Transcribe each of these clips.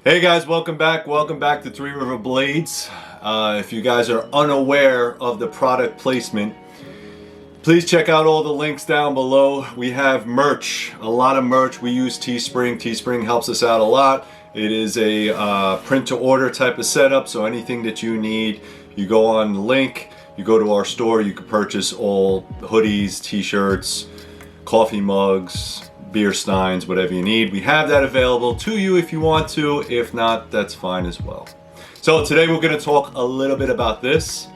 Hey guys, welcome back to Three River Blades. If you guys are unaware of the product placement, please check out all the links down below. We have merch, a lot of merch. We use Teespring. Teespring helps us out a lot. It is a print to order type of setup, so anything that you need, you go on the link, you go to our store, you can purchase all hoodies, t-shirts, coffee mugs, beer steins, whatever you need. We have that available to you if you want to. If not, that's fine as well. So today we're going to talk a little bit about this.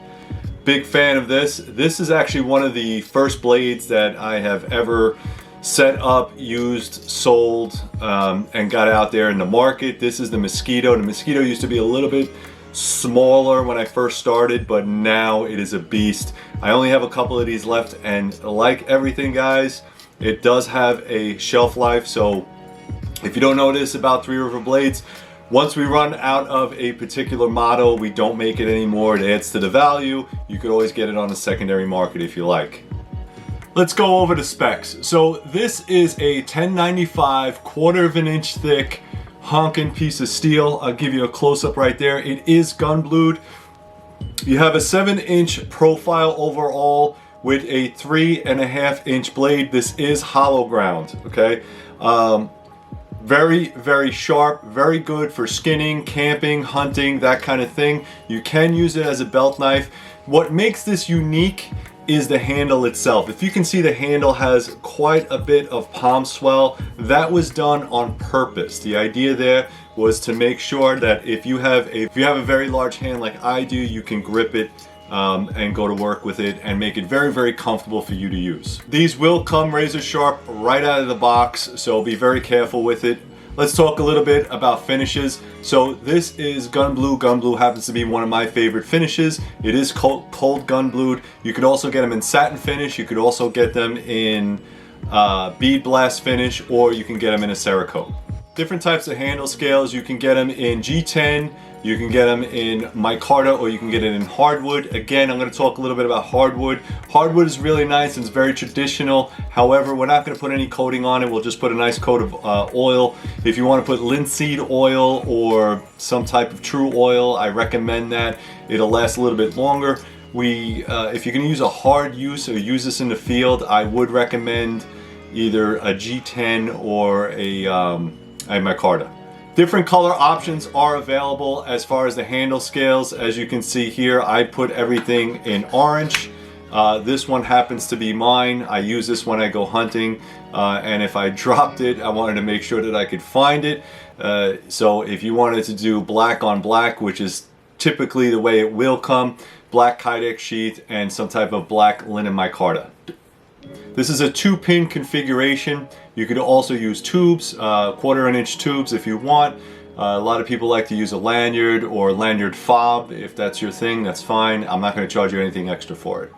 Big fan of this. This is actually one of the first blades that I have ever set up, used, sold, and got out there in the market. This is the Mosquito. The Mosquito used to be a little bit smaller when I first started, but now it is a beast. I only have a couple of these left, and like everything, guys, it does have a shelf life. So if you don't know this about Three River Blades, once we run out of a particular model, we don't make it anymore. It adds to the value. You could always get it on the secondary market if you like. Let's go over the specs. So this is a 1095 1/4 of an inch thick honking piece of steel. I'll give you a close-up right there. It is gun blued. You have a 7-inch profile overall with a 3.5 inch blade. This is hollow ground, okay? Very sharp, very good for skinning, camping, hunting, that kind of thing. You can use it as a belt knife. What makes this unique is the handle itself. If you can see, the handle has quite a bit of palm swell. That was done on purpose. The idea there was to make sure that if you have a very large hand like I do, you can grip it and go to work with it and make it very comfortable for you to use. These will come razor sharp right out of the box, so be very careful with it. Let's talk a little bit about finishes. So this is gun blue. Gun blue happens to be one of my favorite finishes. It is cold gun blued. You could also get them in satin finish. You could also get them in bead blast finish, or you can get them in a Cerakote. Different types of handle scales. You can get them in G10, you can get them in MICARTA, or you can get it in hardwood. Again, I'm going to talk a little bit about hardwood. Hardwood is really nice and it's very traditional. However, we're not going to put any coating on it. We'll just put a nice coat of oil. If you want to put linseed oil or some type of true oil, I recommend that. It'll last a little bit longer. If you're going to use a hard use or use this in the field, I would recommend either a G10 or a MICARTA. Different color options are available as far as the handle scales. As you can see here, I put everything in orange. This one happens to be mine. I use this when I go hunting, and if I dropped it, I wanted to make sure that I could find it. So if you wanted to do black on black, which is typically the way it will come, black Kydex sheath and some type of black linen micarta. This is a 2-pin configuration. You could also use tubes, 1/4 inch tubes if you want. A lot of people like to use a lanyard or lanyard fob. If that's your thing, that's fine. I'm not going to charge you anything extra for it.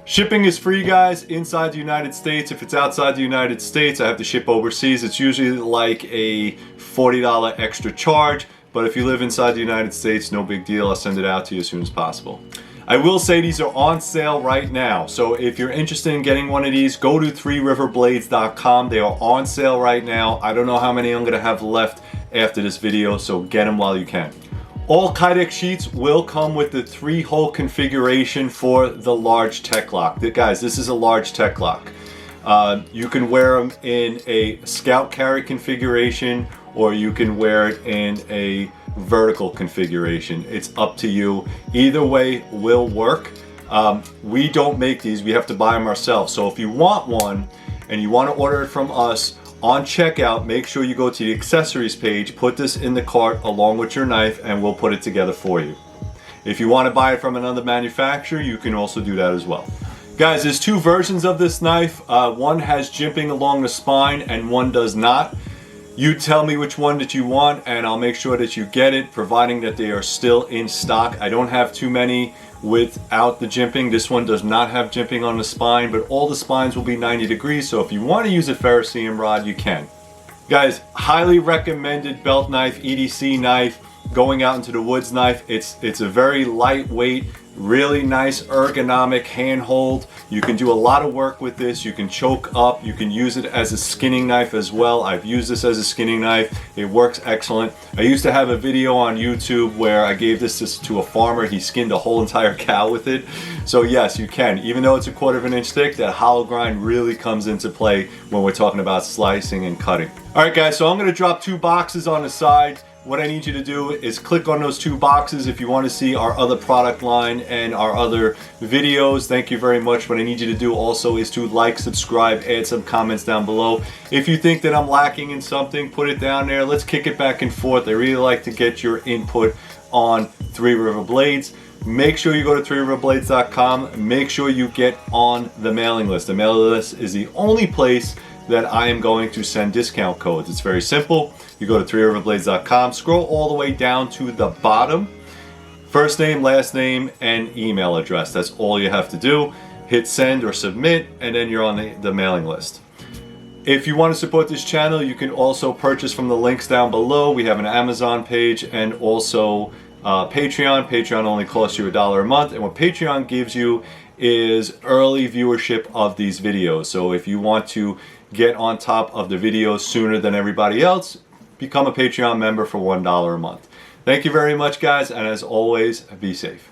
Shipping is free, guys, inside the United States. If it's outside the United States, I have to ship overseas. It's usually like a $40 extra charge, but if you live inside the United States, no big deal. I'll send it out to you as soon as possible. I will say these are on sale right now, so if you're interested in getting one of these, go to threeriverblades.com. They are on sale right now. I don't know how many I'm going to have left after this video, so get them while you can. All Kydex sheets will come with the 3-hole configuration for the large tech lock. Guys, this is a large tech lock. You can wear them in a scout carry configuration, or you can wear it in a vertical configuration. It's up to you. Either way will work. We don't make these. We have to buy them ourselves. So if you want one and you want to order it from us, on checkout, make sure you go to the accessories page, put this in the cart along with your knife, and we'll put it together for you. If you want to buy it from another manufacturer, you can also do that as well. Guys, there's 2 versions of this knife. One has jimping along the spine and one does not. You tell me which one that you want and I'll make sure that you get it, providing that they are still in stock. I don't have too many without the jimping. This one does not have jimping on the spine, but all the spines will be 90 degrees, so if you want to use a ferrocerium rod, you can. Guys, highly recommended belt knife, EDC knife, going out into the woods knife. It's a very lightweight, Really nice ergonomic handhold. You can do a lot of work with this. You can choke up. You can use it as a skinning knife as well. I've used this as a skinning knife. It works excellent. I used to have a video on YouTube where I gave this to a farmer. He skinned a whole entire cow with it. So yes, you can. Even though it's a 1/4 inch thick, that hollow grind really comes into play when we're talking about slicing and cutting. All right guys, so I'm gonna drop 2 boxes on the side. What I need you to do is click on those 2 boxes if you want to see our other product line and our other videos. Thank you very much. What I need you to do also is to like, subscribe, add some comments down below. If you think that I'm lacking in something, put it down there. Let's kick it back and forth. I really like to get your input on Three River Blades. Make sure you go to threeriverblades.com. Make sure you get on the mailing list. The mailing list is the only place that I am going to send discount codes. It's very simple. You go to threeriverblades.com, scroll all the way down to the bottom. First name, last name, and email address. That's all you have to do. Hit send or submit, and then you're on the mailing list. If you want to support this channel, you can also purchase from the links down below. We have an Amazon page and also Patreon. Patreon only costs you $1 a month, and what Patreon gives you is early viewership of these videos. So if you want to get on top of the videos sooner than everybody else, become a Patreon member for $1 a month. Thank you very much guys, and as always, be safe.